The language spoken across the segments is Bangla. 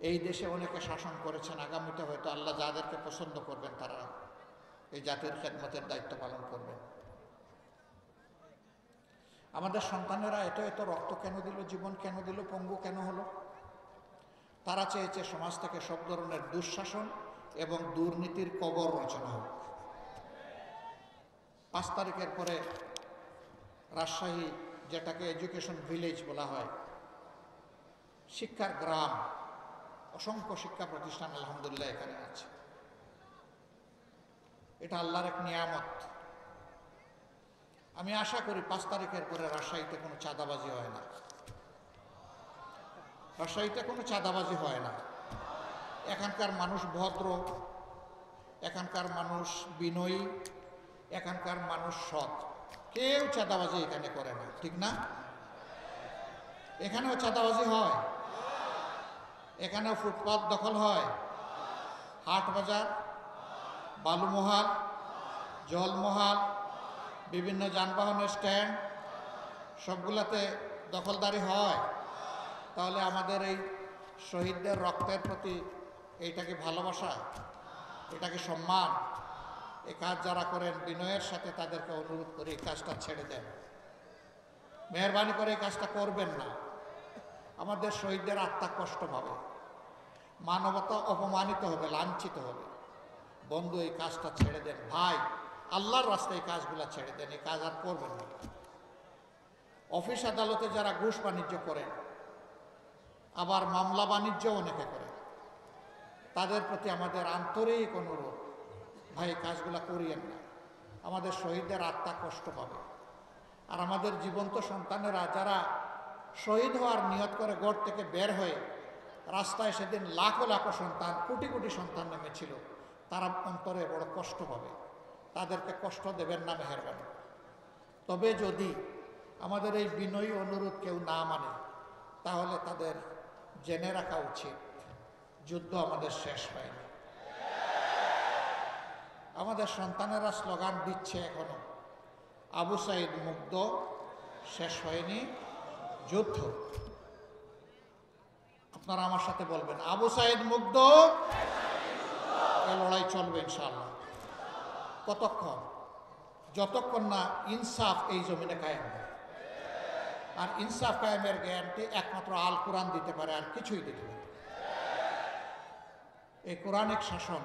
এই দেশে অনেকে শাসন করেছেন, আগামীতে হয়তো আল্লাহ যাদেরকে পছন্দ করবেন তারা এই জাতির খেদমতের দায়িত্ব পালন করবেন। আমাদের সন্তানেরা এত এত রক্ত কেন দিল, জীবন কেন দিল, পঙ্গু কেন হলো? তারা চেয়েছে সমাজ থেকে সব ধরনের দুঃশাসন এবং দুর্নীতির কবর রচনা হোক। 5 তারিখের পরে রাজশাহী, যেটাকে এডুকেশন ভিলেজ বলা হয়, শিক্ষার গ্রাম, অসংখ্য শিক্ষা প্রতিষ্ঠান আলহামদুলিল্লাহ এখানে আছে। এটা আল্লাহর এক নিয়ামত। আমি আশা করি 5 তারিখের পরে রাজশাহীতে কোনো চাঁদাবাজি হয় না। রাজশাহীতে কোনো চাঁদাবাজি হয় না। এখানকার মানুষ ভদ্র, এখানকার মানুষ বিনয়ী, এখানকার মানুষ সৎ। কেউ চাঁদাবাজি এখানে করে না, ঠিক না? এখানেও চাঁদাবাজি হয়, এখানেও ফুটপাত দখল হয়, হাট বাজার, বালুমহাল, জলমহাল, বিভিন্ন যানবাহনের স্ট্যান্ড, সবগুলাতে দখলদারি হয়। তাহলে আমাদের এই শহীদদের রক্তের প্রতি এইটা কি ভালোবাসা? এটা কি সম্মান? এই কাজ যারা করেন বিনয়ের সাথে তাদেরকে অনুরোধ করে এই কাজটা ছেড়ে দেন, মেহরবানি করে এই কাজটা করবেন না। আমাদের শহীদদের আত্মা কষ্ট পাবে, মানবতা অপমানিত হবে, লাঞ্ছিত হবে। বন্ধু, এই কাজটা ছেড়ে দেন ভাই, আল্লাহর রাস্তায় এই কাজগুলো ছেড়ে দেন, এই কাজ আর করবেন না। অফিস আদালতে যারা ঘুষ বাণিজ্য করেন, আবার মামলা বাণিজ্য অনেকে করে, তাদের প্রতি আমাদের আন্তরিক অনুরোধ, ভাই এই কাজগুলো করিয়েন না। আমাদের শহীদদের আত্মা কষ্ট পাবে। আর আমাদের জীবন্ত সন্তানেরা যারা শহীদ হওয়ার নিয়ত করে ঘর থেকে বের হয়ে রাস্তায় সেদিন লাখো লাখো সন্তান, কোটি কোটি সন্তান নেমেছিল, তারা অন্তরে বড় কষ্ট পাবে। তাদেরকে কষ্ট দেবেন না মেহেরবানি। তবে যদি আমাদের এই বিনয়ী অনুরোধ কেউ না মানে, তাহলে তাদের জেনে রাখা উচিত যুদ্ধ আমাদের শেষ হয়নি। আমাদের সন্তানেরা স্লোগান দিচ্ছে এখনো, আবু সাইদ মুগ্ধ, শেষ হয়নি যুদ্ধ। আপনারা আমার সাথে বলবেন, আবু সাইদ মুগ্ধ, এই লড়াই চলবে ইনশাআল্লাহ। কতক্ষণ? যতক্ষণ না ইনসাফ এই জমিনে কায়েম হয়। আর ইনসাফ কায়েমের গ্যারান্টি একমাত্র আল কোরআন দিতে পারে, আর কিছুই দিতে পারে। এই কোরআনিক শাসন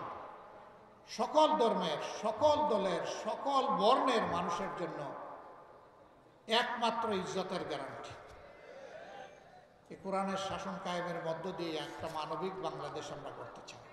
সকল ধর্মের, সকল দলের, সকল বর্ণের মানুষের জন্য একমাত্র ইজ্জতের গ্যারান্টি। এই কোরআনের শাসন কায়েমের মধ্য দিয়ে একটা মানবিক বাংলাদেশ আমরা করতে চাই।